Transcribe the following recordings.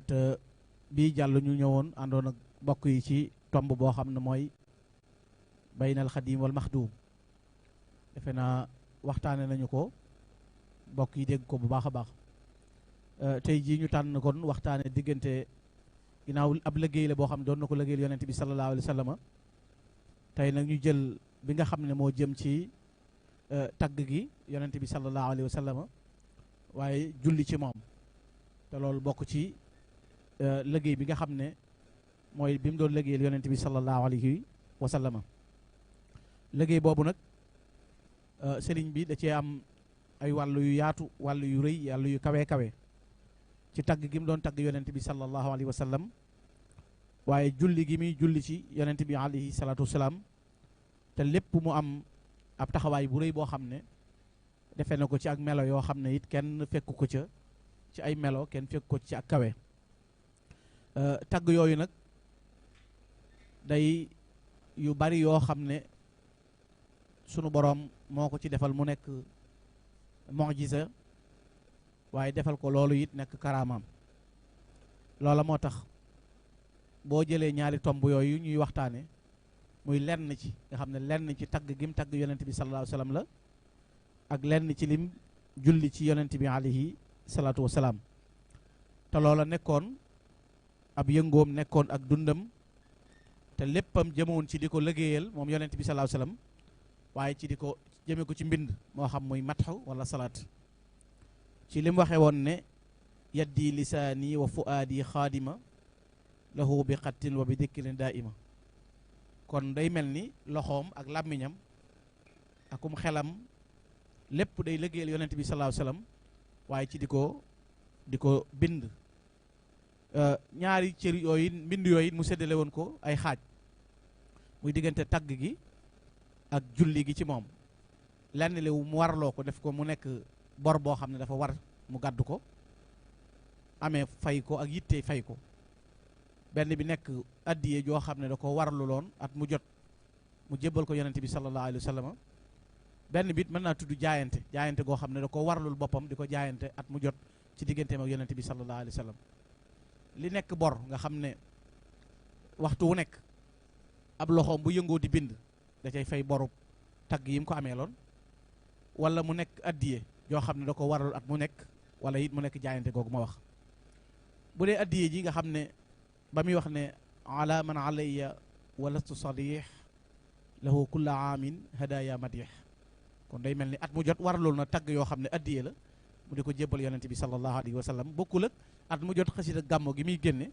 te bii jàll ñu ñëwoon àndoon ak bokk yi ci tomb boo xam ne mooy baynal xadim wal maxduum. defe naa waxtaane nañu ko bokk yi dégg ko bu baax a baax. tey jii ñu tànn kon waxtaane diggante ginnaaw ab liggéey la boo xam ne doon na ko liggéeyal yonent bi sallallahu alayhi wa sallam. tey nag ñu jël bi nga xam ne moo jëm ci tagg gi yonent bi sallallahu alayhi wa sallam waaye julli ci moom te loolu bokk ci liggéey bi nga xam ne mooy bi mu doon liggéeyal yonent bi sallallahu alayhi wa sallam. liggéey boobu nag sëriñ bi da cee am ay wàllu yu yaatu wàllu yu rëy wàllu yu kawe kawe ci tagg gi mu doon tagg yonent bi sallallahu alayhi wa sallam waaye julli gi muy julli ci yonent bi alayhi salaatu wasalaam te lépp mu am ab taxawaay bu rëy boo xam ne defe na ko ci ak melo yoo xam ne it kenn fekku ko ca ci ay melo kenn fekku ko ci ak kawe. tagg yooyu nag day yu bari yoo xam ne sunu boroom moo ko ci defal mu nekk mu'jiza waaye defal ko loolu it nekk karaamaam. loola moo tax boo jëlee ñaari tomb yooyu ñuy waxtaane muy lenn ci nga xam ne lenn ci tagg gim tagg yonent bi sallallahu alayhi wa sallam la ak lenn ci lim julli ci yonent bi alayhi salaatu wasalaam. te loola nekkoon ab yëngoom nekkoon ak dundam te léppam jëmoon ci di ko liggéeyal moom yonent bi sallallahu alayhi wa sallam waaye ci di ko jëme ko ci mbind moo xam muy matxu wala salaat. ci lim waxe woon ne yaddi lisaani wa fuaadi xaadima lahu bi xattin wa bi dikkirin daaima. kon day mel ni loxoom ak làmmiñam akum xelam lépp day liggéeyal yonent bi sallallahu alayhi wasallam waaye ci di ko bind. ñaari cër yooyu mbind yooyu mu séddale woon ko ay xaaj muy diggante tagg gi ak julli gi ci moom. lenn li mu warloo ko def ko mu nekk bor boo xam ne dafa war mu gàddu ko amee fay ko ak yitte fay ko. benn bi nekk addiye joo xam ne da ko warlu loon at mu jot mu jébbal ko yonent bi sallallahu alayhi wa sallam. benn bit mën naa tudd jaayante goo xam ne da ko warlul boppam di ko jaayante at mu jot ci digganteem ak yonent bi sallallahu alayhi wa sallam. li nekk bor nga xam ne waxtu wu nekk ab loxoom bu yëngoo di bind da cay fay boru tagg yi mu ko amee loon wala mu nekk addiye joo xam ne da ko warlul at mu nekk wala it mu nekk jaayante googu ma wax. bu dee addiye ji nga xam ne ba muy wax ne ala man alayya walastu sadih lahu kulla aamin hadaya madih. kon day mel ni at mu jot warlul na tagg yoo xam ne addiye la mu di ko jébbal yonente bi sallallahu alayhi wa sallam. bokkul ak at mu jot xasida gàmmo gi muy génne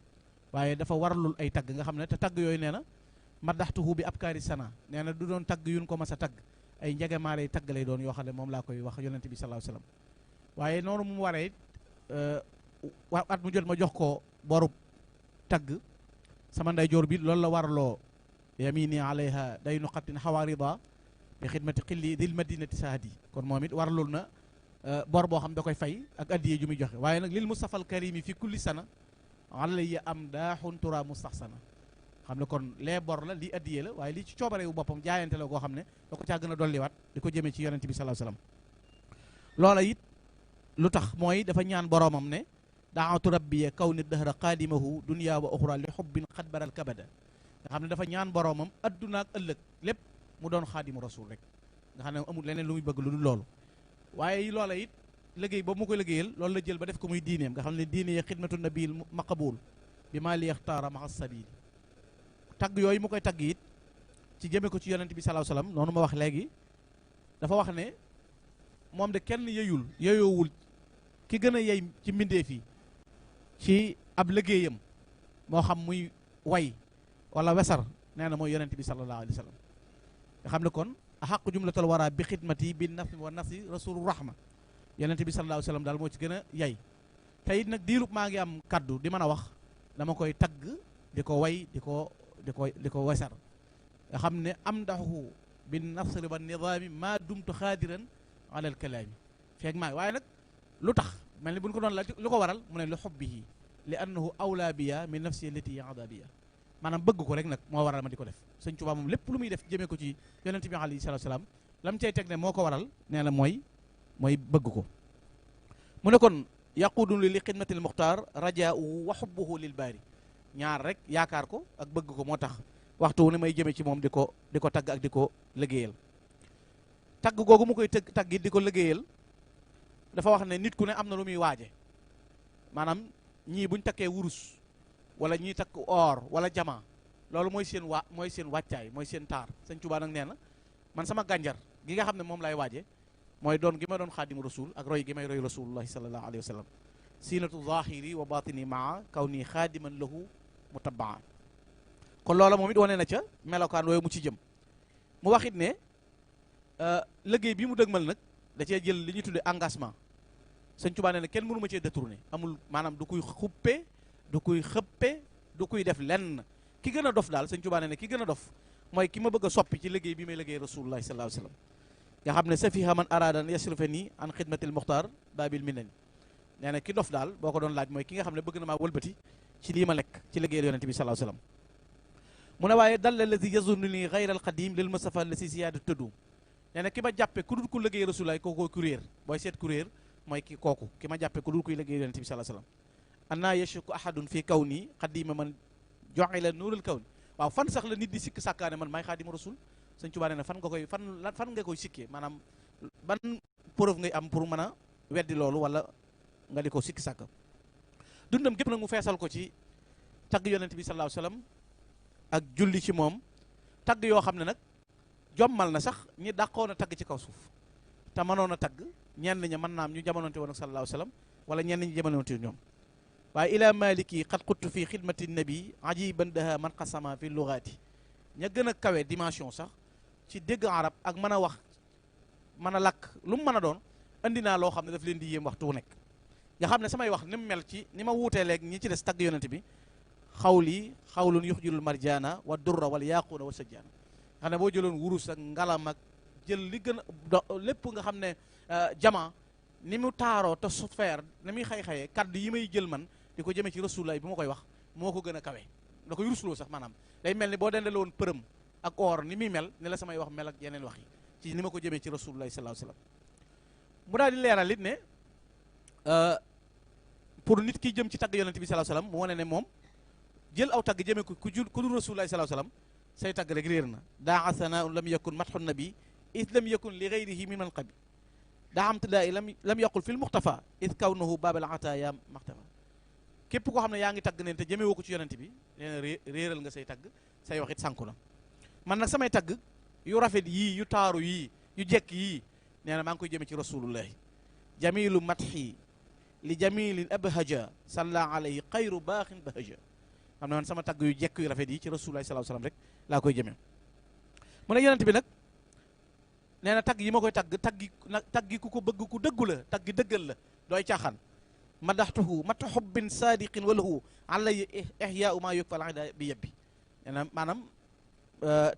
waaye dafa warlul ay tagg nga xam ne te tagg yooyu nee na madaxtuhu bi abkaari sana nee na du doon tagg yuñ ko mas a tagg ay njegemaarey tagg lay doon yoo xam ne moom laa koy wax yonente bi sallallahu alayhi wa sallam. waaye noonu mu waree at mu jot ma jox ko borub tagg sama ndeyjoor bi loolu la warloo yamini alayha day nu xattin xawarida bi xidmati xilli dil madinati sahadi. kon moom it warlul na bor boo xam da koy fay ak addiye ju muy joxe. waaye nag lil mustafa al karimi fi kulli sana alayya am daaxun tura mustaxsana. xam ne kon lee bor la lii addiye la waaye lii ci coobare wu boppam jaayante la goo xam ne da ko caa gën a dolliwaat di ko jëmee ci yonente bi sallallahu alayhi wasallam. loola it lu tax mooy dafa ñaan boroomam ne daatu rabbiya kaw ni dahra qaadimahu dunya wa uxra li xubbin xad baral kabada. nga xam ne dafa ñaan boroomam adduna ak ëllëg lépp mu doon xaadimu rasul rek nga xam ne amul leneen lu muy bëgg lu dul loolu. waaye loola it liggéey boobu mu koy liggéeyal loolu la jël ba def ko muy diineem nga xam ne diine ya xidmatu nabil maqabul bi maa li yaxtaara maxa sabil. tagg yooyu mu koy tagg it ci jëme ko ci yonent bi sallallahu alayhi wasallam noonu ma wax léegi dafa wax ne moom de kenn yeyoowul ki gën a yey ci mbindeef yi ci ab liggéeyam moo xam muy way wala wesar nee na mooy yonent bi sallallahu alayhi wasallam. nga xam ne kon axaqu jumlatal wara bi xidmati bi nafi wa nasi rasulu rahma yonent bi sallallahu alayhi wasallam daal moo ci gën a yey. te it nag diirub maa ngi am kaddu di mën a wax dama koy tagg di ko way di ko wesar. nga xam ne am daxu bi nasri wa nidaami maa dumtu xaadiran ala al kalaami feeg maa waaye nag lu tax mel ni bu ñu ko doon la lu ko waral mu ne li xubbihi li annahu awla biya min nafsi allati yaada biya. maanaam bëgg ko rek nag moo waral ma di ko def. Sëñ Tuubaa moom lépp lu muy def jëmee ko ci yonent bi alayhi salaatu salaam lam cay teg ne moo ko waral nee na mooy bëgg ko. mu ne kon yaquudu li xidmatil muxtaar rajaauhu wa xubbuhu lil baari ñaar rek yaakaar ko ak bëgg ko moo tax waxtu wu ne may jëme ci moom di ko tagg ak di ko liggéeyal. tagg googu mu koy tagg it di ko liggéeyal dafa wax ne nit ku ne am na lu muy waaje maanaam ñii buñ takkee wurus wala ñii takk or wala jama loolu mooy seen wàccaay mooy seen taar Sëñ Tuubaa nag nee na man sama gànjar gi nga xam ne moom lay waaje mooy doon gi ma doon xaadimu rasul ak roy gi may roy rasulullahi sallallahu alayhi wa sallam siinatu zahiri wa batini maa kaw nii xaadiman lahu mutabaa kon loola moom it wane na ca melokaan yooyu mu ci jëm mu waxit ne liggéey bi mu dëgmal nag da cee jël li ñuy tuddee engagement Sëñ Tuubaa nee na kenn mënu ma cee détourné amul maanaam du kuy xuppe du kuy xëppe du kuy def lenn ki gën a dof daal Sëñ Tuubaa nee na ki gën a dof mooy ki ma bëgg a soppi ci liggéey bi may liggéey rasulullahi sallallahu alayhi wa sallam nga xam ne safiha man aradan yasrifa nii an xidmatil muxtaar babil minani nee na ki dof daal boo ko doon laaj mooy ki nga xam ne bëgg na maa wëlbati ci lii ma nekk ci liggéeyal yonente bi sallallahu alayhi wa sallam mu ne waaye dalla lazi yazunnu nii gayra al qadim lil mustafa la si siyaadu tëddu nee na ki ma jàppe ku dul ku liggéey rasulullahi kooku kuréer booy seet kuréer mooy ki kooku ki ma jàppe ku dul kuy liggéey yonente bi sallallahu alayhi wa sallam anna yashuku ahadun fi kaw nii xadima man joxila nuurul kaw ni waaw fan sax la nit di sikk sàkkaane man maay xaadimu rasul Sëñ Tuubaa nee na fan nga koy sikkee maanaam ban preuve ngay am pour mën a weddi loolu wala nga di ko sikki sàkk dundam gépp nag mu feesal ko ci tagg yonent bi sallallahu alayhi wasallam ak julli ci moom tagg yoo xam ne nag jommal na sax ñi dàqoon a tagg ci kaw suuf te mënoon a tagg ñenn ña mën naam ñu jamononte woon ak sallallahu alayhi wasallam wala ñenn ñi jamononte ñoom waaye ila maliki xat xuttu fi xidmati nabi ajiban daha man qasama fi lugaati ña gën a kawe dimension sax ci dégg arab ak mën a wax mën a lakk lu mu mën a doon andi naa loo xam ne daf leen di yéem waxtu wu nekk nga xam ne samay wax ni mu mel ci ni ma wuutee léegi ñi ci des tagg yonent bi xawli xawlun yuxjilul marjana wa durra wal yaquuna wa sajjana xam ne boo jëloon wurus ak ngalam ak jël li gën a lépp nga xam ne jama ni mu taaroo te sufeer ni muy xay-xayee kaddu yi may jël man di ko jëmee ci rasulullaay bi ma koy wax moo ko gën a kawe da koy rusloo sax maanaam day mel ni boo dendale woon përëm ak or ni muy mel ni la samay wax mel ak yeneen wax yi ci ni ma ko jëmee ci rasulullahi sallallahu alayhi wasallam mu daal di leeral it ne pour nit ki jëm ci tagg yonent bi sallallahu alayhi wasallam mu wane ne moom jël aw tagg jëmee ko ku dul rasulullahi sallallahu alayhi wasallam say tagg rek réer na daa sana'un lam yakun madhun nabi id lam yakun li ghayrihi min man qabi daa am tëddaa lam yaqul fil muxtafa id kawnahu babal ataaya maxtafa képp koo xam ne yaa ngi tagg neen te jëmee woo ko ci yonent bi nee na réeral nga say tagg say waxit sànku na man nag samay tagg yu rafet yii yu taaru yii yu jekk yii nee na maa ngi koy jëmee ci rasulullahi jamilu matxi li jamilin abhaja salla alayhi xayru baaxin bahaja xam ne man sama tagg yu jekk yu rafet yi ci rasulullahi sallallahu alayhi wasallam rek laa koy jëmee mu ne yonent bi nag nee na tagg yi ma koy taggi ku ko bëgg ku dëggu la taggi dëggal la dooy caaxaan madaxtuhu mata xubbin sadiqin walahu alay ihyaau maa yukfal ida bi yebbi nee na maanaam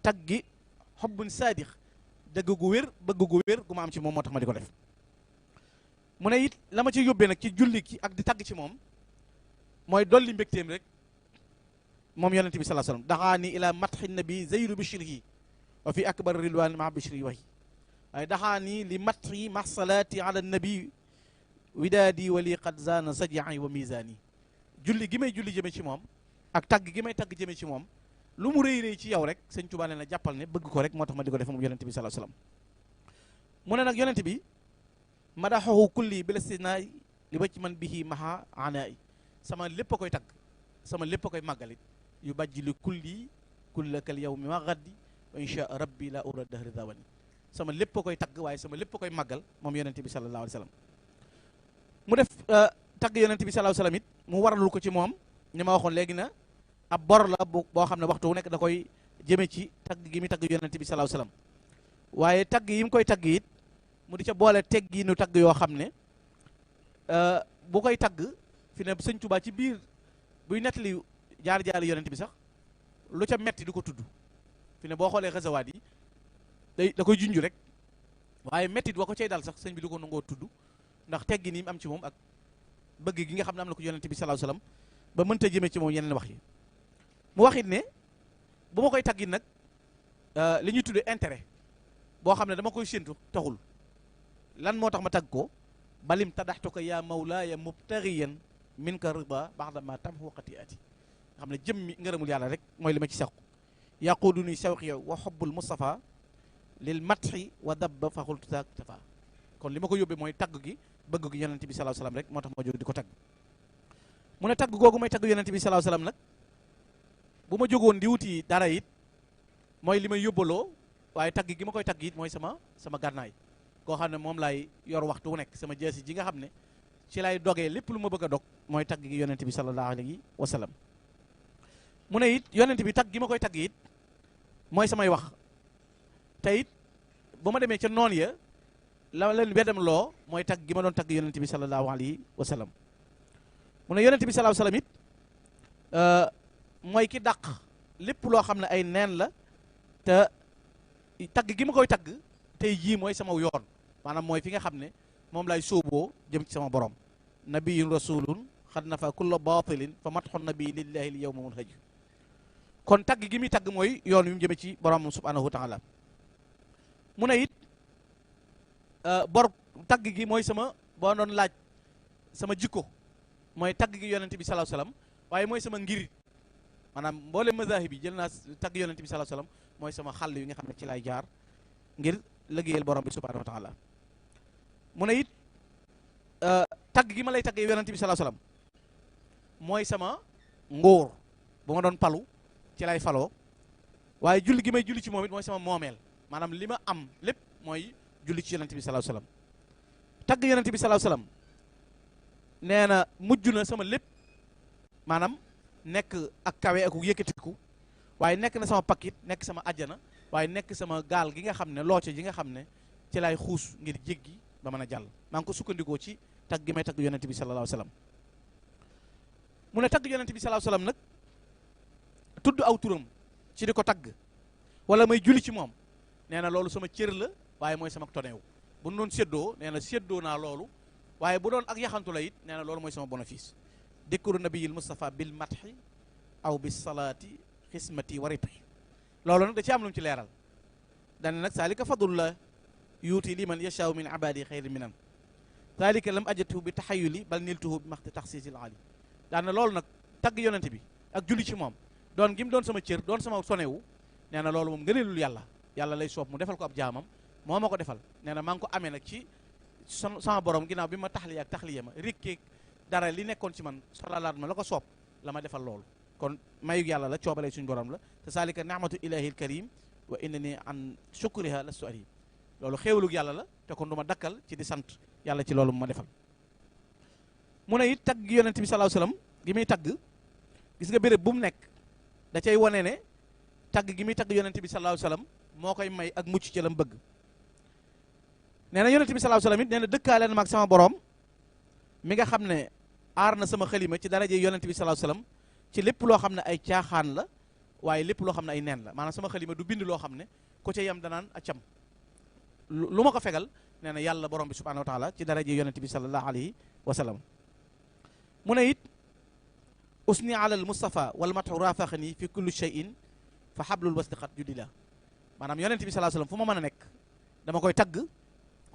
taggi xubbin sadiq dëgg gu wér bëgg gu wér gu ma am ci moom moo tax ma di ko def mu ne it la ma ci yóbbee nag ci julli ki ak di tagg ci moom mooy dolli mbégteem rek moom yonente bi sallallahu alayhi wasallam daxaani ila matxi nabi zeyru bishrihi wa fi akbar ridwan ma bishri wahi waaye daxaani li matxi ma salaati ala nabi widaadi wali qad zaana sajai wa misaani julli gi may julli jëme ci moom ak tagg gi may tagg jëme ci moom lu mu rëy rëy ci yow rek Sëñ Tuubaa nee na jàppal ne bëgg ko rek moo tax ma di ko def moom yonente bi sallallahu alayhi wasallam mu ne nag yonente bi madaxahu kulli bil istinaay li wacc man bihi maha anaay sama lépp a koy tagg sama lépp a koy màggalit yu bàjji li kulli kullakal yawmi ma gaddi wa insha rabbi la ura dahri dawani sama lépp a koy tagg waaye sama lépp a koy màggal moom yonente bi sallallahu alayhi wasallam mu def tagg yonente bi sallallahu alayhi wasallam it mu waralul ko ci moom ni ma waxoon léegi na ab bor la boo xam ne waxtu wu nekk da koy jëme ci tagg gi mi tagg yonente bi sallallahu alayhi wasallam waaye tagg yi mu koy tagg it mu di ca boole teggiinu tagg yoo xam ne bu koy tagg fi ne Sëñ Tuubaa ci biir buy nettali jaar-jaari yonente bi sax lu ca metti du ko tudd fi ne boo xoolee xasawaat yi da koy junj rek waaye mettit wa ko cay dal sax sëñ bi du ko nangoo tudd ndax teggi ni am ci moom ak bëgg gi nga xam ne am na ko yonente bi sallallahu alayhi wasallam ba mënta jëmee ci moom yeneen wax yi mu waxit ne bu ma koy taggit nag li ñuy tuddee intérêt boo xam ne dama koy séntu taxul lan moo tax ma tagg ko balim tadaxtuka yaa mawlaaya mubtaghiyan minka rida baxda ma tamhu xati'ati nga xam ne jëmmi ngërëmul yàlla rek mooy li ma ci saqu yaquudu ni sawqi wa xubbul Mustafa lil matxi wa dabba fa xultu tafa kon li ma ko yóbbee mooy tagg gi bëgg gi yonente bi sallallahu alayhi wasallam rek moo tax ma jóg di ko tagg mu ne tagg googu may tagg yonente bi sallallahu alayhi wasallam nag bu ma jógoon di wuti dara it mooy li may yóbbaloo waaye tagg gi ma koy tagg it mooy sama gànnaay koo xam ne moom laay yor waxtu wu nekk sama jeesi ji nga xam ne ci lay dogee lépp lu ma bëgg a dog mooy tagg gi yonente bi sallallahu alayhi wasallam mu ne it yonente bi tagg gi ma koy tagg it mooy samay wax te it bu ma demee ca noon ya la leen beddam loo mooy tagg gi ma doon tagg yonente bi sallallahu alayhi wasallam mu ne yonente bi sallallahu alayhi wasallam it mooy ki dàq lépp loo xam ne ay neen la te tagg gi ma koy tagg tey jii mooy sama yoon maanaam mooy fi nga xam ne moom lay sóoboo jëm ci sama borom nabiyun rasulun xad nafa kulla batilin fa matxu nabi lillahi l yawma munhaj kon tagg gi muy tagg mooy yoon wi mu jëme ci borom subhanahu wa taala mu ne it tagg gi mooy sama boo doon laaj sama jikko mooy tagg gi yonente bi sallallahu alayhi wasallam waaye mooy sama ngirit maanaam mboolem mazahib yi jël naa tagg yonente bi sallallahu alayhi wasallam mooy sama xàll yi nga xam ne ci lay jaar ngir liggéeyal borom bi subhanahu wa taala mu ne it tagg gi ma lay tagg yonente bi sallallahu alayhi wasallam mooy sama ngóor bu ma doon palu ci lay faloo waaye julli gi may julli ci moom it mooy sama moomeel maanaam li ma am lépp mooy julli ci yonente bi sallallahu alayhi wasallam tagg yonente bi sallallahu alayhi wasallam nee na mujj na sama lépp maanaam nekk ak kawe ak yëkkatiku waaye nekk na sama pakkit nekk sama ajjana waaye nekk sama gaal gi nga xam ne looce ji nga xam ne ci lay xuus ngir jéggi ba mën a jàll maa ngi ko sukkandikoo ci tagg gi may tagg yonente bi sallallahu alayhi wasallam mu ne tagg yonente bi sallallahu alayhi wasallam nag tudd aw turam ci di ko tagg wala may julli ci moom nee na loolu sama cër la waaye mooy sama toneew bu nu doon séddoo nee na séddoo naa loolu waaye bu doon ak yaxantu la it nee na loolu mooy sama bénéfice dikru nabiyil Mustafa bil mathi aw bis salaati xismati wa ribhi loolu nag da ci am lu mu ci leeral dane nag saalika fadlullah yuuti liman yashaaw min ibadi xayri minan saalika lam ajatuhu bi taxayuli bal niltuhu bi maxti taxsiisil ali daane loolu nag tagg yonente bi ak julli ci moom doon gi mu doon sama cër doon sama sonewu nee na loolu moom ngëneelul yàlla lay soob mu defal ko ab jaamam moo ma ko defal nee na maa ngi ko amee nag ci sama borom ginnaaw bi ma taxliya ak taxliya ma rikkeeg dara li nekkoon ci man solalaat ma la ko soob la ma defal loolu kon mayug yàlla la coobalee suñu borom la te saalika ni'matu ilahil karim wa innani an shukriha lastu arim loolu xéewalug yàlla la te kon du ma dakkal ci di sant yàlla ci loolu mu ma defal mu ne it tagg yonent bi sallallahu alayhi wasallam gi muy tagg gis nga béréb bu mu nekk da cay wane ne tagg gi muy tagg yonent bi sallallahu alayhi wasallam moo koy may ak mucc ci la mu bëgg nee na yonent bi sallallahu alayhi wasallam it nee na dëkkaale na ma ak sama borom mi nga xam ne aar na sama xalima ci daraje yonent bi sallallahu alayhi wasallam ci lépp loo xam ne ay caaxaan la waaye lépp loo xam ne ay neen la maanaam sama xalima du bind loo xam ne ko ca yam danaan accam lu ma ko fegal nee na yàlla borom bi subhanahu wa taala ci daraje yonent bi sallallahu alayhi wasallam mu ne it usni ala al mustafa wal matu rafaxani fi kulli shay'in fa hablul wasdiqat judila maanaam yonent bi sallallahu alayhi wasallam fu ma mën a nekk dama koy tagg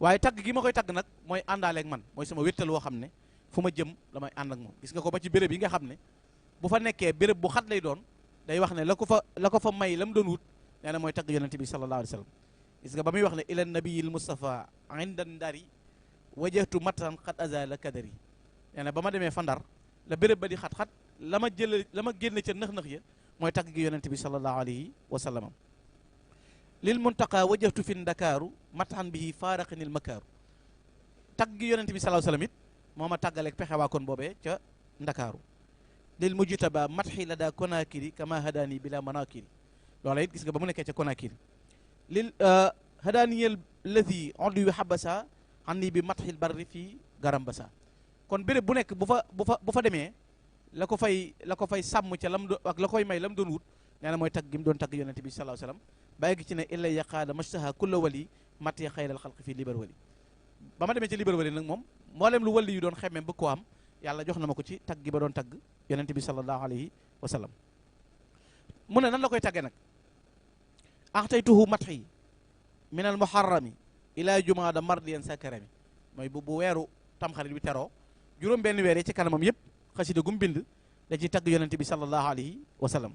waaye tagg gi ma koy tagg nag mooy àndaaleeg man mooy sama wéttal woo xam ne fu ma jëm damay ànd ak moom gis nga ko ba ci béréb yi nga xam ne bu fa nekkee béréb bu xat lay doon day wax ne la ko fa may la mu doon wut nee na mooy tagg yonent bi sallallahu alayhi wasallam gis nga ba muy wax ne ila nabiyil mustafa inda ndari wajahtu matan qad azala kadari nee na ba ma demee fa Ndar la béréb ba di xat-xat la ma génne ca nëx-nëx ya mooy tagg gi yonent bi sallallahu alayhi wasallam lil muntaqa wajahtu fi ndakaaru matan bihi faaraqinil makaaru tagg gi yonent bi sallallahu alayhi wasallam it moo ma tàggaleeg pexe waa kon boobee ca ndakaaru lil mujtaba matxi la daa konakiri kama hadani bila manakiri loola it gis nga ba mu nekkee ca konakiri lil hadaniyel lazi odu yu habasa anni bi matxil barri fii garambasa kon béréb bu nekk bu fa demee la ko fay sàmm ca lam doon ak la koy may lam doon wut nee na mooy tagg gi mu doon tagg yonent bi sallallahu alayhi wasallam bàyyi gi ci ne illa yaqaada mashtaha kulla wali mati xayral xalqi fii libar wali ba ma demee ci libar wali nag moom mboolem lu wali yu doon xemmem bëgg ko am yàlla jox na ma ko ci tagg gi ba doon tagg yonent bi sallallahu alayhi wasallam mu ne nan la koy taggee nag axtaytuhu matxi min al muharrami ila jumaada mardiyan sakarami mooy bu weeru tamxarit bi teroo juróom benn weer yi ci kanamam yëpp xasida gum bind da ci tagg yonente bi sallallahu alayhi wa sallam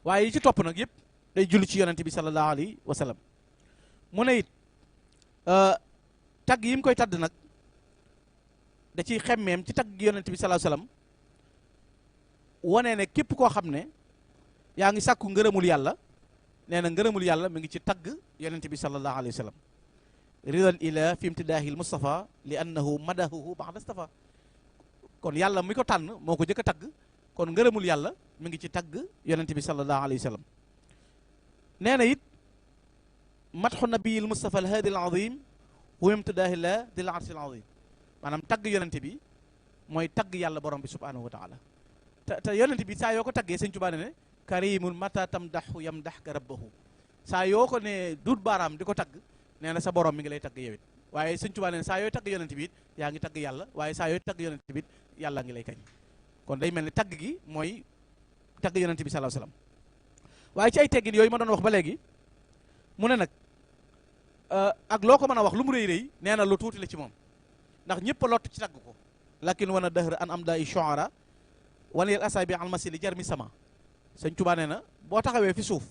waaye yi ci topp nag yëpp day julli ci yonente bi sallallahu alayhi wa sallam mu ne it tagg yi mu koy tadd nag da ciy xemmeem ci tagg yonente bi sallallahu alayhi wa sallam wane ne képp koo xam ne yaa ngi sàkku ngërëmul yàlla nee na ngërëmul yàlla mi ngi ci tagg yonente bi sallallahu alayhi wa sallam ridal ila fi imtidaahil mustafa li annahu madahuhu ba'da stafa kon yàlla mi ko tànn moo ko jëkk a tagg kon ngërëmul yàlla mi ngi ci tagg yonente bi sallallahu alayhi wa sallam nee na it madxu nabiyil mustafa al hadi al azim wa imtidaahillah dil arsil azim maanaam tagg yonente bi mooy tagg yàlla borom bi subhanahu wa taala te yonente bi saa yoo ko taggee sëñ Tuubaa ne karimul mata tamdaxu yamdaxka rabbahu saa yoo ko ne duut baaraam di ko tagg nee na sa borom mi ngi lay tagg yow it waaye sëñ Tuubaa ne saa yooy tagg yonente bi it yaa ngi tagg yàlla waaye saa yooy tagg yonente bi it yàlla ngi lay kañ kon day mel ni tagg gi mooy tagg yonente bi sallallahu alayhi wasallam waaye ci ay teggin yooyu ma doon wax ba léegi mu ne nag ak loo ko mën a wax lu mu rëy rëy nee na lu tuuti la ci moom ndax ñëpp a lott ci tagg ko lakin wan a dëhr an am da i shu'ara wana yel asabi al masili jar mi sama sëñ Tuubaa nee na boo taxawee fi suuf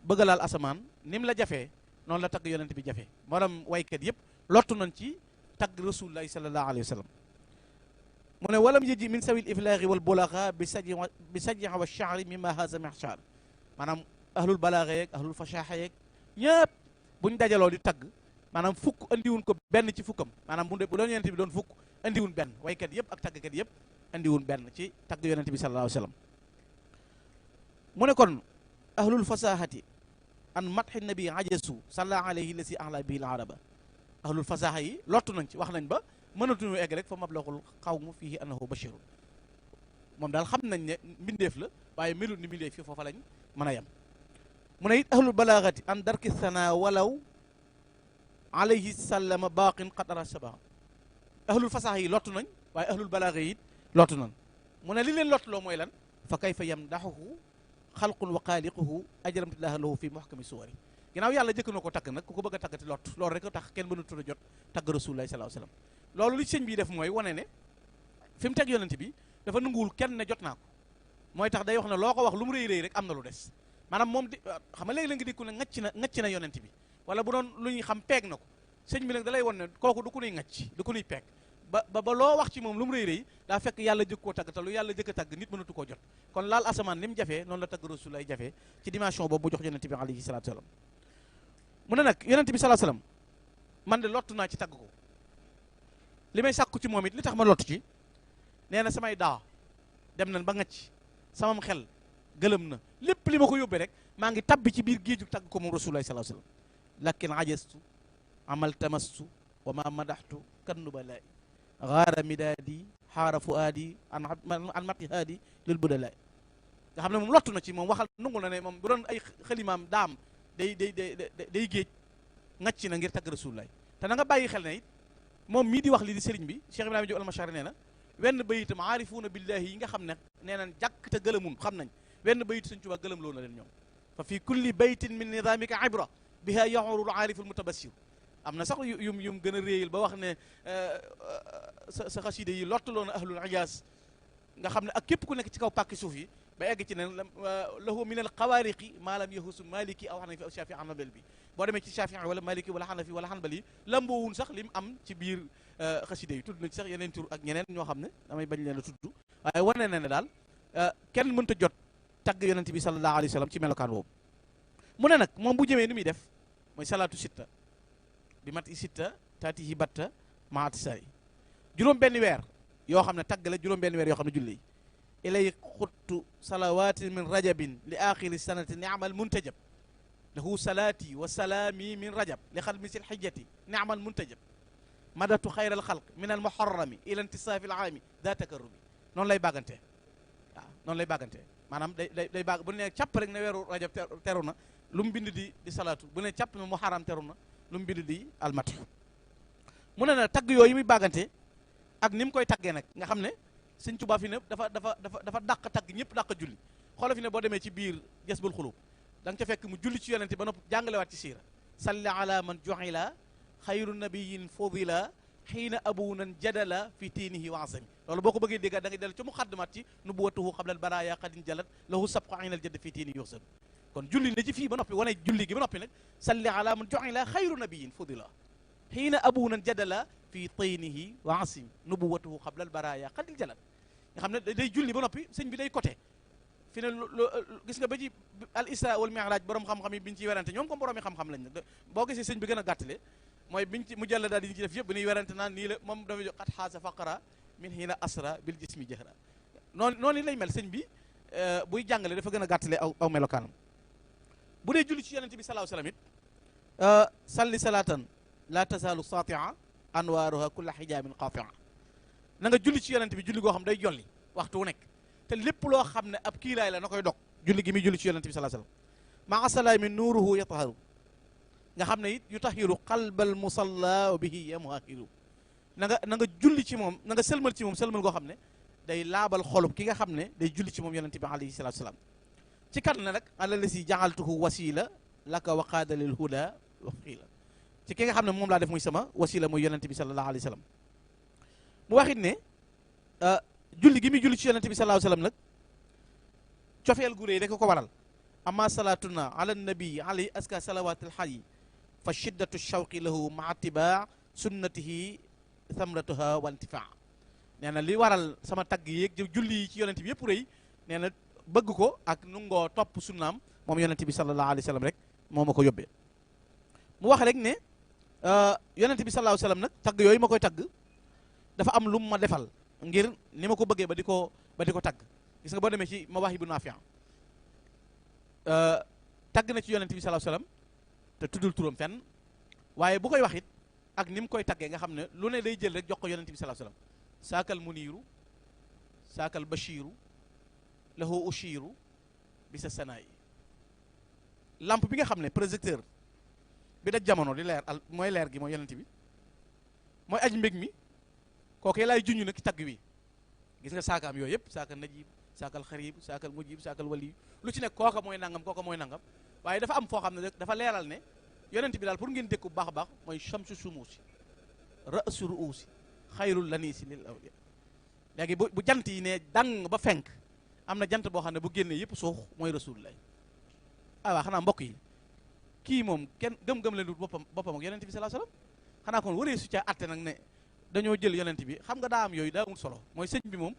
bëgg laal asamaan ni mu la jafee noonu la tagg yonent bi jafe maanaam waykat yëpp lottu nañ ci tagg rasulullahi sallallahu alayhi wa sallam mu ne walam yëji min sawil iflaaxi wal bulaxa bi sajjiha wa sha'ri mimma haza mihshar maanaam ahlul balaaxa yeeg ahlul fashaxa yeeg ñëpp buñ dajaloo di tagg maanaam fukk andiwun ko benn ci fukkam maanaam bu doon yonent bi doon fukk andiwun benn waykat yëpp ak taggkat yëpp andiwun benn ci tagg yonent bi sallallahu alayhi wa sallam mu ne kon ahlul fasahati an matxi nabi ajasu salla alayhi la si ahla bihi l araba ahlul fasaha yi lottu nañ ci wax nañ ba mënatuñu egg rek fa mablagul xawmu fihi annahu bashirun moom daal xam nañ ne mbindeef la waaye melut ni mbindeef fi foofa lañ mën a yem mu ne it ahlul balagati an darki sana walaw alayhi sallama baqin qadara saba ahlul fasaha yi lottu nañ waaye ahlul balaaga yi it lottu nañ mu ne li leen lottuloo mooy lan fa kayfa yamdaxuhu xalqun wa xaaliquhu ajramtillah lahu fi muhkami suwari ginnaaw yàlla jëkk na ko tagg nag ku ko bëgg a taggati lott loolu rek tax kenn mënatu a jot tagg rasulullahi sallallahu alayhi wasallam loolu li sëñ bi def mooy wane ne fi mu teg yonent bi dafa nanguwul kenn ne jot naa ko mooy tax day wax ne loo ko wax lu mu rëy rëy rek am na lu des maanaam moom di xam nga léegi la nga dikku ne ngacc na yonent bi wala bu doon lu ñuy xam peeg na ko sëñ bi nag da lay won ne kooku du ko nuy ngacc du ko nuy peeg ba loo wax ci moom lu mu rëy rëy daa fekk yàlla jëkk koo tagg te lu yàlla jëkk a tagg nit mënatu koo jot kon laal asamaan ni mu jafee noonu la tagg rasul ay jafee ci dimension boobu mu jox yonent bi alayhi salaatu salaam mu ne nag yonent bi salaatu salaam man de lottu naa ci tagg ko li may sàkku ci moom it li tax ma lottu ci nee na samay daa dem nañ ba ngacc samam xel gëlëm na lépp li ma ko yóbbee rek maa ngi tabbi ci biir géeju tagg ko moom rasul ay salaatu salaam lakin ajastu amal tamastu wa ma madaxtu kannu balay gaara midaadi xaara fuaadi an mati haadi lil budalaay nga xam ne moom lottu na ci moom waxal nungul na ne moom bu doon ay xalimaam daam day géej ngacc na ngir tagg rasulullaay te na nga bàyyi xel ne it moom mii di wax li di sëriñ bi Cheikh Ibrahima Diop almashari nee na wenn bayitam aarifuuna billahi yi nga xam ne nee nañ jàkk te gëlëmun xam nañ wenn bayit Sëñ Tuubaa gëlëm loo na leen ñoom fa fi kulli baytin min nidamika ibra biha yaxurul aariful mutabassir am na sax yum gën a réeyal ba wax ne sa xasida yi lottaloon na ahlul ijaaz nga xam ne ak képp ku nekk ci kaw pàkki suuf yi ba egg ci ne lahu min al xawaariqi maa lam yahusu maliki aw xanafi aw shafi hanbal bi boo demee ci shafi wala maliki wala xanafi wala hanbali lamboowun sax lim am ci biir xasida yi tudd na ci sax yeneen tur ak ñeneen ñoo xam ne damay bañ leen a tudd waaye wane na ne daal kenn mënta jot tagg yonent bi sallallahu alayhi wa sallam ci melokaan boobu mu ne nag moom bu jëmee ni muy def mooy salaatu sitta bi mat i sitta taati yi batta maati sari juróom benn weer yoo xam ne tagg la juróom benn weer yoo xam ne julli ilay xuttu salawaati min rajabin li axiri sanati niamal muntajab lahu salaati wa salaami min rajab li xadmi sil xijjati niamal muntajab madatu xayra al xalq min al muharrami ila intisaafi al aami daa takarrumi noonu lay bàggantee waaw noonu lay bàggantee maanaam day bàgg bu ne càpp rek ne weeru rajab teru na lu mu bind di salaatu bu ne càpp ne muharram teru na lu mu bind di almatu mu ne na tagg yooyu muy bàggante ak ni mu koy taggee nag nga xam ne Sëñ Tuubaa fi ne dafa dàq tagg ñëpp dàq julli xoola fi ne boo demee ci biir jasbul xulub da nga ca fekk mu julli ci yonente ba nopp jàngalewaat ci siira salli ala man juxila xayru nabiyin fudila xiina abunan jadala fi tiinihi wa asami loolu boo ko bëggee dégg da ngay dellu ci muqaddimat ci nubuwatuhu qabla al baraya qadin jalat lahu sabqa aynal jadd fi tiinihi yuxsan kon julli na ci fii ba noppi wane julli gi ba noppi nag salli ala man ju'ila xayru nabiyin fudila xiina abunan jadala fi tiinihi wa asimi nubuwatuhu qabla al baraya qadin jalat nga xam ne day julli ba noppi sëñ bi day côté fi ne gis nga ba ci al isra wal mi'raj borom xam-xam yi biñ ciy werante ñoom comme borom yi xam-xam lañ nag boo gisee sëñ bi gën a gàttale mooy biñ ci mu jàll daal di ñu ci def yëpp bi ñuy werante naan nii la moom dafa jox xat xaasa faqara min hiina asra bil jismi jahra noonu lay mel sëñ bi buy jàngale dafa gën a gàttale aw melokaanam bu dee julli ci yonente bi salaahu salaam it salli salaatan la tasaalu satia anwaaruha kulla xijaabin qatia na nga julli ci yonente bi julli goo xam day jolli waxtu wu nekk te lépp loo xam ne ab kiilaay la na koy dog julli gi muy julli ci yonente bi salaahu salaam maa salaami nuuruhu yataharu nga xam ne it yutahiru qalbal musalla bihi yamuhahiru na nga julli ci moom na nga sëlmal ci moom sëlmal goo xam ne day laabal xolub ki nga xam ne day julli ci moom yonente bi alayhi salatu salaam ci kan la nag alala si jaxaltuhu wasila laka wa qaadalil huda wa xiila ci ki nga xam ne moom laa def muy sama wasila muy yonente bi sallallahu alayhi wa sallam mu waxit ne julli gi muy julli ci yonente bi sallallahu alayhi wa sallam nag cofeel gu réy rek ko waral amma salatuna ala nabi alayhi aska salawatil hayyi fa shiddatu shawqi lahu maa tibaa sunnatihi samratuha wa intifaa nee na li waral sama tagg yéeg julli yi ci yonente bi yëpp rëy nee na bëgg ko ak nungoo topp sunnaam moom yonente bi sallallahu alayhi wa sallam rek moo ma ko yóbbee mu wax rek ne yonente bi sallallahu alayhi wa sallam nag tagg yooyu ma koy tagg dafa am lu mu ma defal ngir ni ma ko bëggee ba di ko tagg gis nga boo demee ci Mawaahibu Naafi' tagg na ci yonente bi sallallahu alayhi wa sallam te tuddul turam fenn waaye bu koy wax it ak ni mu koy taggee nga xam ne lu ne day jël rek jox ko yonente bi sallallahu alayhi wa sallam saakal muniiru saakal bashiiru lahu ushiiru bi sa sanaayi lampe bi nga xam ne projecteur bi daj jamono di leer mooy leer gi mooy yonente bi mooy aj mbég mi kooku laay junj nag ci tagg wi gis nga saakaam yooyu yëpp saakal najib saakal xarib saakal mujib saakal wali lu ci nekk kooka mooy nangam kooka mooy nangam waaye dafa am foo xam ne dafa leeral ne yonent bi daal pour ngeen dégg bu baax a baax mooy shamsu sumuusi ra'su ruusi xayrul laniisi lil awliya léegi bu jant yi ne dang ba fenk am na jant boo xam ne bu génnee yëpp suux mooy rasulullah waaw xanaa mbokk yi kii moom kenn gëm-gëm leen du boppam ak yonent bi sallallahu alayhi wasallam xanaa kon waree su ca atte nag ne dañoo jël yonent bi xam nga daa am yooyu daa amul solo mooy sëñ bi moom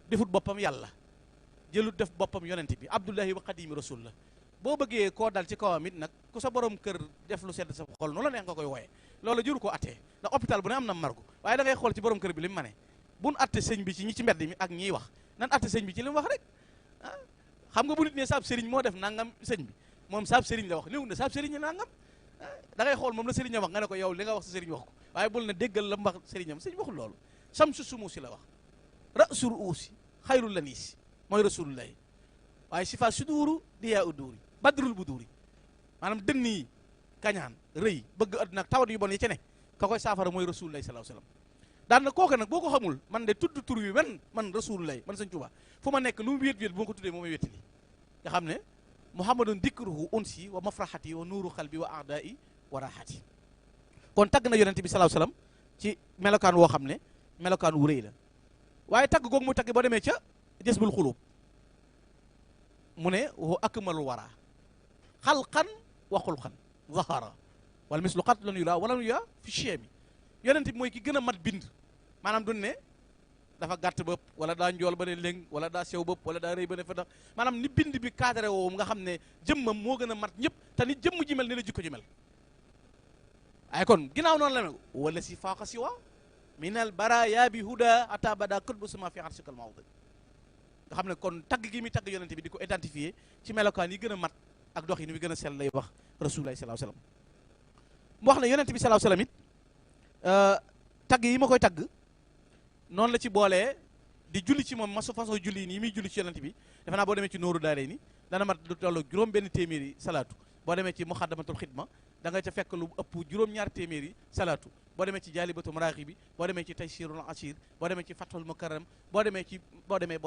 defut boppam yàlla jëlut def boppam yonent bi abdullahi wa qadimi rasul la boo bëggee koo dal ci kawam it nag ku sa borom kër def lu sedd sa xol noonu la neex nga koy wooye loolu jëru ko attee ndax hôpital bu ne am na margo waaye da ngay xool ci borom kër bi li mu mane buñ atte sëñ bi ci ñi ci mbedd mi ak ñiy wax nan atte sëñ bi ci li mu wax rek xam nga bu nit ne saab sëriñ moo def nangam sëñ bi moom saab sëriñ la wax néew na saab sëriñ nangam da ngay xool moom la sëriñ wax nga ne ko yow li nga wax sa sëriñ wax ko waaye bul ne déggal la mu wax sëriñam sëriñ waxul loolu samsu sumuusi la wax ra'su ruusi xayrul laniisi mooy rasulullahi waaye sifa suduuru diyaa uduuri badrul buduuri maanaam dënn yi kañaan rëy bëgg àdduna ak tawat yu bon yi ci ne ka koy saafara mooy rasulullahi sallallahu alayhi wasallam daan na kooke nag boo ko xamul man de tudd tur wi man rasulullahi man sëñ Tuubaa fu ma nekk lu mu wéet bu ma ko tuddee moo may wéttali nga xam ne muhammadun dikruhu unsi wa mafrahati wa nuuru xalbi wa aadai wa raxati kon tagg na yonente bi sallallahu alayhi wasallam ci melokaan woo xam ne melokaan wu rëy la waaye tagg googu mu tagg boo demee ca jazbul xulub mu ne wa akmalul wara xalqan wa xulqan zahara wala mislu qat lan yura wala yura fi chemi yonente bi mooy ki gën a mat bind maanaam duñ ne dafa gàtt bëpp wala daa njool ba ne léng wala daa sew bëpp wala daa rëy ba ne fa dax maanaam ni bind bi cadré woowu nga xam ne jëmmam moo gën a mat ñëpp te ni jëmm ji mel ni la jikko ji mel ay kon ginnaaw noonu la mel wala si faaqa siwa minal baraya bi huda ata bada kutbu sama fi arsikal mawdi nga xam ne kon tagg gi mi tagg yonente bi di ko identifié ci melokaan yi gën a mat ak dox yi ni bi gën a sell lay wax rasulullah sallallahu alayhi wasallam mu wax ne yonente bi sallallahu alayhi wasallam it tagg yi ma koy tagg noonu la ci boolee di julli ci moom masu façon julli yi muy julli ci yonente bi defe naa boo demee ci nooru daaree ni dana mat lu tollu juróom benn téeméeri salaatu boo demee ci muxaddamatul xidma da nga ca fekk lu ëpp juróom-ñaar téeméeri salaatu boo demee ci jaalibatu maraaxi bi boo demee ci taysirul asir boo demee ci fathul mukarram boo demee ci boo demee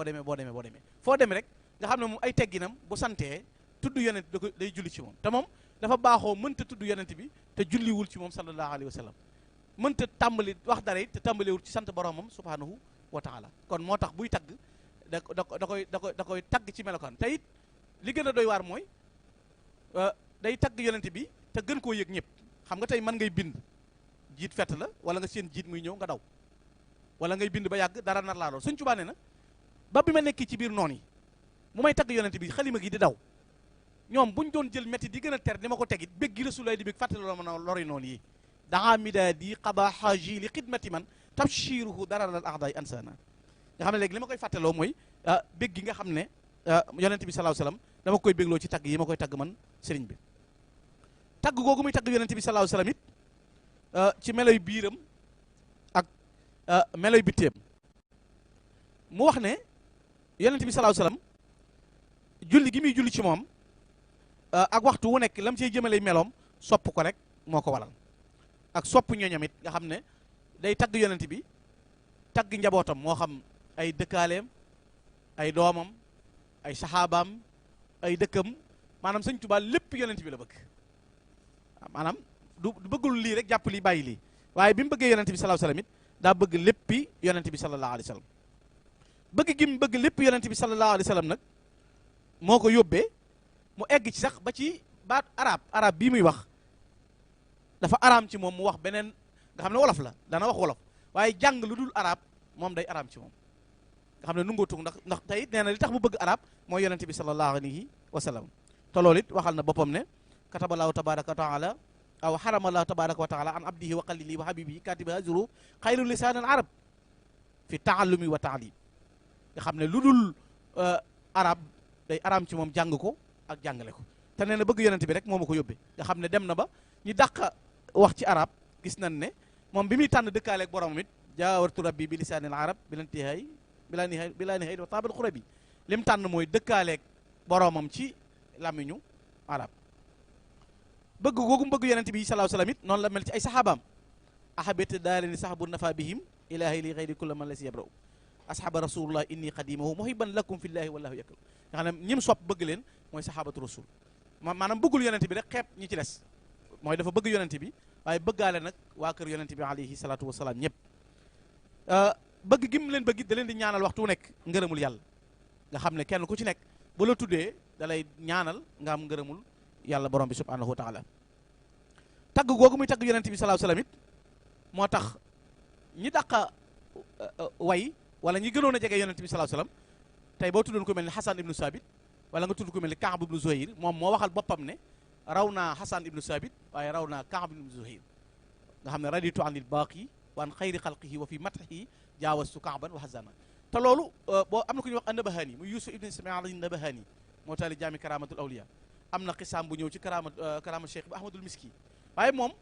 foo demee rek nga xam ne moom ay tegginam bu santee tudd yonent da ko day julli ci moom te moom dafa baaxoo mënta tudd yonent bi te julliwul ci moom sallallahu alayhi wa sallam mënta tàmbali wax dara it te tàmbaliwul ci sant boromam subhanahu wa taala. kon moo tax buy tagg da koy tagg ci melokaan te it li gën a doy waar mooy day tagg yonent bi te gën koo yëg ñëpp. xam nga tey mën ngay bind jiit fett la wala nga seen jiit muy ñëw nga daw wala ngay bind ba yàgg dara nar laa lool. Sëñ Tuubaa nee na ba bi ma nekk ci biir noon yi mu may tagg yonent bi xalima gi di daw ñoom buñ doon jël métti di gën a ter di ma ko tegit bég gi Rasulullaah di bég fàttali loo mën a lori noonu yi daa midaadi qada xaaji li xidmati man tabshiruhu daralal ahday ansana nga xam ne léegi li ma koy fàttaloo mooy bég gi nga xam ne yonent bi sallallahu alayhi wasallam dama koy bégloo ci tagg yi ma koy tagg man sëriñ bi. tagg googu muy tagg yonent bi sallallahu alayhi wasallam it ci meloy biiram ak meloy bitteem mu wax ne yonent bi sallallahu alayhi wasallam julli gi muy julli ci moom ak waxtu wu nekk lam cey jëmalay meloom sopp ko rek moo ko waral ak sopp ñoñam it nga xam ne day tagg yonent bi tagg njabootam moo xam ay dëkkaaleem ay doomam ay saxaabaam ay dëkkam maanaam Sëñ Tuubaa lépp yonent bi la bëgg. maanaam du bëggul lii rek jàpp lii bàyyi lii waaye bi mu bëggee yonent bi sallallahu alayhi wasallam it daa bëgg léppi yonent bi sallallahu alayhi wasallam bëgg gi mu bëgg lépp yonent bi sallallahu alayhi wasallam nag moo ko yóbbee mu egg ci sax ba ci baat arab bii muy wax dafa araam ci moom mu wax beneen nga xam ne wolof la dana wax wolof waaye jàng lu dul arab moom day araam ci moom nga xam ne nu ngoo tug ndax tey nee na li tax mu bëgg arab mooy yonent bi sallallahu alayhi wasallam te loolu it waxal na boppam ne kataballahu tabaraka wa taala aw xaramallahu tabaraka wa taala an abdihi wa qalili wa habibihi katibi hazuru xayru lisan al arab fi taallumi wa taalim nga xam ne lu dul arab day araam ci moom jàng ko ak jàngale ko te nee na bëgg yonent bi rek moo ma ko yóbbee nga xam ne dem na ba ñu dàq wax ci arab gis nañ ne moom bi muy tànn dëkkaaleeg boromam it jaawartu rabbi bi lisaanil arab bilaa nihaay wa taabal xurabi lim tànn mooy dëkkaaleeg boromam ci làmmiñu arab bëgg googu bëgg yonent bi sallallahu alayhi wasallam it noonu la mel ci ay saxaabaam ahabata daareni saxbu nafa bihim ilahi li xayri kulla man la si yabrau asxaaba rasulullah inni qadimahu muhibban lakum fillahi wallahu yakram nga xam ne ñim sopp bëgg leen mooy saxaabatu rasul maanaam bëggul yonent bi rek xeeb ñi ci des mooy dafa bëgg yonent bi waaye bëggaale nag waa kër yonent bi alayhi salatu wasalaam ñëpp bëgg gi mu leen bëgg da leen di ñaanal waxtu nekk ngërëmul yàlla nga xam ne kenn ku ci nekk bu la tuddee da lay ñaanal nga am ngërëmul yàlla borom bi subhanahu wa taala tagg googu muy tagg yonent bi sallallahu alayhi wasallam it moo tax ñi dàqa way wala ñi gënoon a jege yonent bi sallallahu alayhi wasallam tey boo tuddoon ko mel ni Hassan ibnu Sabit wala nga tudd ko mel ni Kaab ibnu Zuhayr moom moo waxal boppam ne raw naa Hassan ibnu Sabit waaye raw naa Kaab ibnu Zuhayr nga xam ne raditu anil baaqi wa an xayri xalqihi wa fi matxihi jaawastu Kaaban wa Hasana te loolu boo am na ku ñuy wax an-Nabahani muy Yusuf ibn Ismail an-Nabahani moo taali jaami karamatul awliya am na xisaam bu ñëw ci karama Cheikh bi Ahmadul Miski waaye moom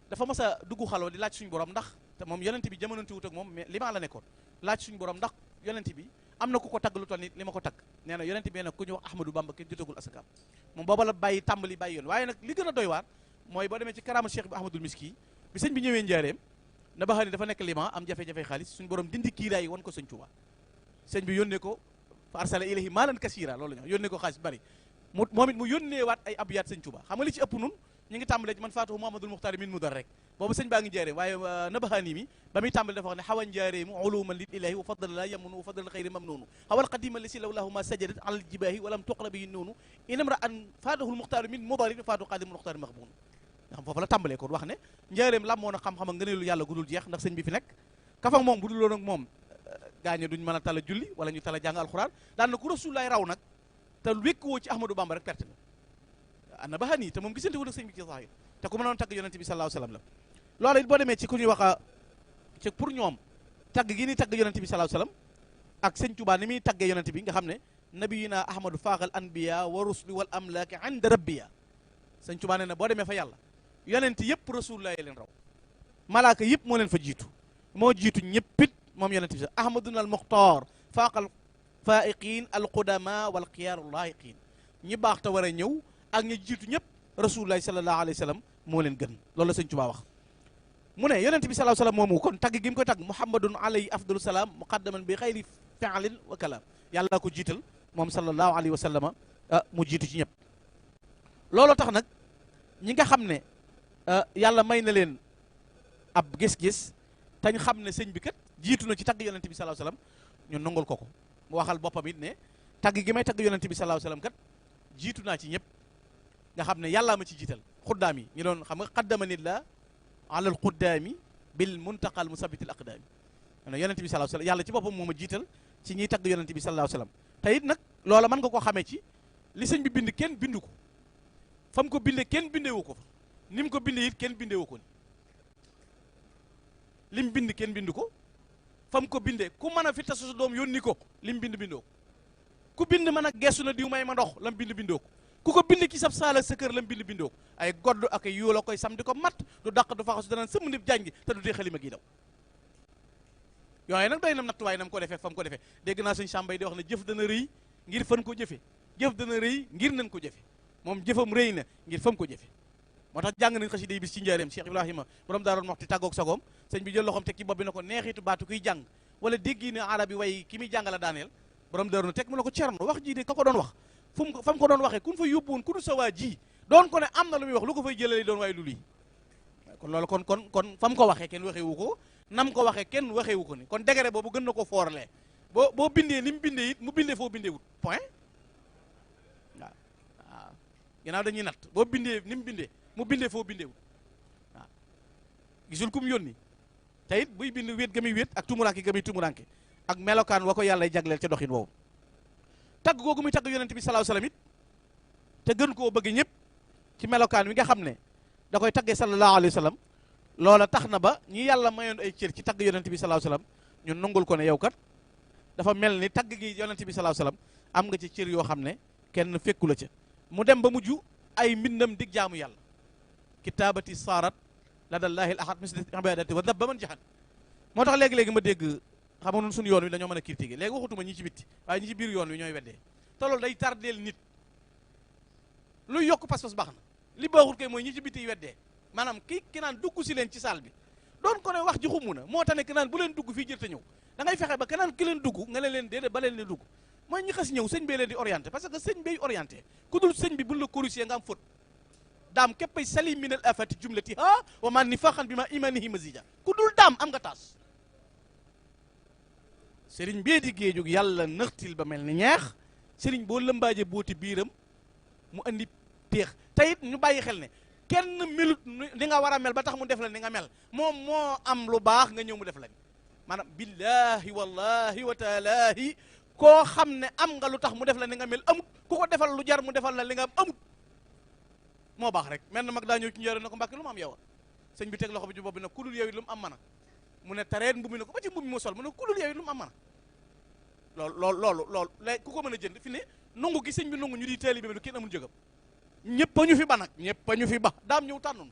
dafa mas a dugg xaloo di laaj suñu borom ndax te moom yonent bi jamononti wut ak moom mais li ma la nekkoon laaj suñu borom ndax yonent bi am na ku ko tagg lu toll ni li ma ko tagg nee na yonent bi nag ku ñu wax Ahmadou Bamba kenn jotagul asakaam moom booba la bàyyi tàmbali bàyyi yoon waaye nag li gën a doy waar mooy boo demee ci karama Cheikh bi Ahmadul Miski bi sëñ bi ñëwee njaareem na baxani dafa nekk liman am jafe-jafe xaalis suñu borom dindi kiiraay wan ko sëñ Tuuba sëñ bi yónnee ko fa arsala ilayhi maalan kasiira loolu la ñu yónnee ko xaalis bari moom it mu yónnee waat ay abyaat sëñ Tuuba xam nga li ci ëpp nun ñu ngi tàmbalee ci man faatuhu Muhammadul Muxtaar min mudar rek boobu sëñ baa ngi njaareem waaye nabahaani mi ba muy tàmbale dafa wax ne xawa njaareemu uluman lil ilahi wa fadla la yamunu wa fadla xayri mamnunu xawal qadima li si lawlahu ma sajadat alal jibaahi walam tuqra bihi noonu inam ra an faatuhul muxtaar min mudar faatu qadimul muxtaar maxbuun nga xam foofu la tàmbalee kon wax ne njaareem làmmoon a xam-xam a ngëneelu yàlla gudul jeex ndax sëñ bi fi nekk kafa moom bu dul loon ak moom gaañe duñ mën a tala julli wala ñu tala jàng alxuraan daan na ku rasulullaay raw nag te wékkuwoo ci Ahmadou Bamba rek perte na ana baxani te moom gisante wu ak sëñ bi ci zahir te ku mënoon tagg yonent bi sallallahu alayhi wasallam la loolu it boo demee ci ku ñuy wax ci pour ñoom tagg gi ni tagg yonent bi sallallahu alayhi wasallam ak sëñ Tuubaa ni muy taggee yonent bi nga xam ne nabiyina ahmadu faaxal anbiya wa rusli wal amlaaki inda rabbiya sëñ Tuubaa nee na boo demee fa yàlla yonent yëpp rasulullah leen raw malaaka yëpp moo leen fa jiitu moo jiitu ñëppit moom yonent bi ahmaduna al muxtaar faaqal faiqin al qudama wal xiyaaru laayiqin ñi baax te war a ñëw ak ñi jiitu ñëpp rasulullah sallallahu alayhi wa sallam moo leen gën loolu la sëñ Tuubaa wax mu ne yonent bi sallallahu alayhi wa sallam moomu kon tagg gi mu koy tagg muhammadun alayhi afdalu salaam muqaddaman bi xayri fi'lin wa kalaam yàlla ko jiital moom sallallahu alayhi wa sallam mu jiitu ci ñëpp looloo tax nag ñi nga xam ne yàlla may na leen ab gis-gis tañ xam ne sëñ bi kat jiitu na ci tagg yonent bi sallallahu alayhi wasallam ñu nangul ko ko mu waxal boppam it ne tagg gi may tagg yonent bi sallallahu alayhi wasallam kat jiitu naa ci ñëpp nga xam ne yàllaa ma ci jiital xuddaam yi ñu doon xam nga qaddamanillah alal xuddaami bil muntaqal musabitil aqdaami yonent bi sallallahu alayhi wasallam yàlla ci boppam moo ma jiital ci ñiy tagg yonent bi sallallahu alayhi wasallam te it nag loola mën nga ko xamee ci li sëñ bi bind kenn bindu ko fa mu ko bindee kenn bindeewu ko fa ni mu ko bindee it kenn bindeewu ko ni lim bind kenn bindu ko fa mu ko bindee ku mën a fi tasu sa doom yónni ko lim bind bindoo ko ku bind mën a gestu na diw may ma ndox lam bind bindoo ko ku ko bind ci sab saala sa kër lam bind bindoo ko ay godd ak ay yuula koy sam di ko mat du dàq du faxasu danaan sëmm nib jàngi te du dee xalima gi daw yooyu nag doy na nattuwaay nam ko defee fa mu ko defee dégg naa sëñ Sàmbay di wax ne jëf dana rëy ngir fan ko jëfe jëf dana rëy ngir nañ ko jëfe moom jëfam rëy na ngir fam ko jëfe moo tax jàng nañ xasida yi bis ci njaareem Cheikh Ibrahima borom daaroon waxti tàggoog sagoom sëñ bi jël loxoom teg ci bopp bi na ko neexitu baatu kuy jàng wala déggi ne arab yi way ki muy jàngala daaneel borom daaroon teg mu ne ko Cerno wax ji de ka ko doon wax fu mu fa mu ko doon waxee kun fa yóbbuwoon ku du sa waa ji doon ko ne am na lu muy wax lu ko fay jëlale doon waaye lu lii kon loolu kon fa mu ko waxee kenn waxewu ko nam ko waxee kenn waxewu ko ni kon degré boobu gën na ko foorlee boo bindee ni mu bindee it mu bindee foo bindee wut point waaw waaw ginnaaw dañuy natt boo bindee ni mu bindee mu bindee foo bindee wut waaw gisul ku mu yónni te it buy bind wéet ga muy wéet ak tumuranke ga muy tumuranke ak melokaan wa ko yàlla jagleel ca doxin boobu tagg googu muy tagg yonent bi sallallahu alayhi wasallam it te gën koo bëgg ñëpp ci melokaan wi nga xam ne da koy taggee sallallahu alayhi wasallam loola tax na ba ñi yàlla mayoon ay cër ci tagg yonent bi sallallahu alayhi wasallam ñun nangul ko ne yow kat dafa mel ni tagg gi yonent bi sallallahu alayhi wasallam am nga ci cër yoo xam ne kenn fekku la ca mu dem ba mujj ay mbindam dig jaamu yàlla kitaabati saarat ladallahi al ahad misli ibadati wa dabba man jahan moo tax léegi-léegi ma dégg xam nga nun suñu yoon wi dañoo mën a critiquer léegi waxutuma ñi ci bitti waaye ñi ci biir yoon wi ñooy weddee te loolu day tardeel nit luy yokk pas-pas baax na li baaxul kay mooy ñi ci bitti yi weddee maanaam ki naan dugg si leen ci salle bi doon ko ne wax ji xumu na moo tax ne ki naan bu leen dugg fii jërte ñëw da ngay fexe ba ka naan ki leen dugg nga leen déedéet ba leen leen dugg mooy ñi xas ñëw sëñ bee leen di orienté parce que sëñ bay orienté ku dul sëñ bi buñ la corrigé nga am faute daam képpay sali minal afati jumlati ha wa man nifaxan bi ma imanihi mazija ku dul daam am nga taas sëriñ bee di géejug yàlla nëxtil ba mel ni ñeex sëriñ boo lëmbaaje booti biiram mu andi teex te it ñu bàyyi xel ne kenn melut ni nga war a mel ba tax mu def la ni nga mel moom moo am lu baax nga ñëw mu def la ni maanaam billahi wallahi wa taalaahi koo xam ne am nga lu tax mu def la ni nga mel amut ku ko defal lu jar mu defal la li nga amut moo baax rek mel na mag daa ñëw ci njëriñ na ko mbàkke lu mu am yow sëñ bi teg loxo bi ci bopp bi nag ku dul yow it lu mu am mën a mu ne tareet mbubb mi ne ko ba ci mbubb mi mu sol mu ne ku dul yow it lu mu am mën a loolu léegi ku ko mën a jënd fi ne nungu gi sëñ bi nungu ñu di taalibe bi lu kenn amul jëgam ñëpp a ñu fi ba nag ñëpp a ñu fi ba daam ñëw tànnun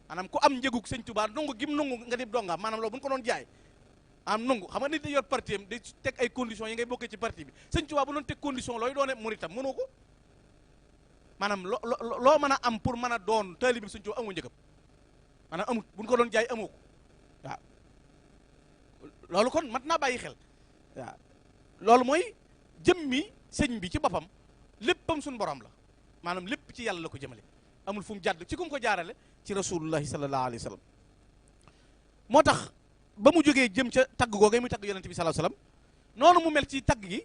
maanaam ku am njëgug sëñ Tuubaa nungu gim nungu nga dib dongaam maanaam loolu bu ñu ko doon jaay am nungu xam nga nit da yor parti am di teg ay conditions yi ngay bokkee ci parti bi sëñ Tuubaa bu doon teg condition looy doone muritam mënoo ko maanaam loo mën a am pour mën a doon taalibe bi sëñ Tuubaa amoo njëgam maanaam amut bu ñu ko doon jaay amoo ko waaw loolu kon mat naa bàyyi xel waaw loolu mooy jëmmi sëñ bi ci boppam léppam suñu borom la maanaam lépp ci yàlla la ko jëmale amul fu mu jàdd ci ku mu ko jaarale ci rasulullahi sallallahu alayhi wa sallam moo tax ba mu jógee jëm ca tagg googee muy tagg yonente bi sallallahu alayhi wa sallam noonu mu mel ci tagg gi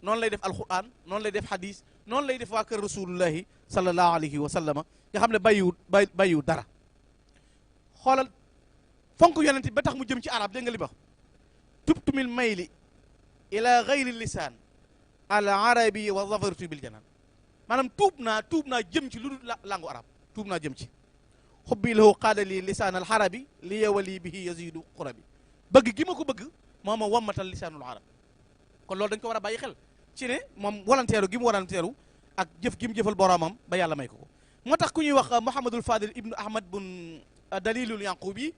noonu lay def alquran noonu lay def hadis noonu lay def waa kër rasulullahi sallallahu alayhi wa sallama nga xam ne bàyyiwu dara xoolal fonk yonente bi ba tax mu jëm ci arab dégg nga li ba tubtumil mayli ila gayri lisaan al arabi wa zafartu bil janaan maanaam tuub naa jëm ci lu dul langu arab tuub naa jëm ci xubbi lahu qaada li lisaan al arabi li yawali bihi yazidu qurabi bëgg gi ma ko bëgg moo ma wammatal lisaanul arab kon loolu dañ ko war a bàyyi xel ci ne moom walanteeru gi mu walanteeru ak jëf gi mu jëfal boromam ba yàlla may ko moo tax ku ñuy wax Mouhamadul Fadil ibnu Ahmad bun dalilul yanqubi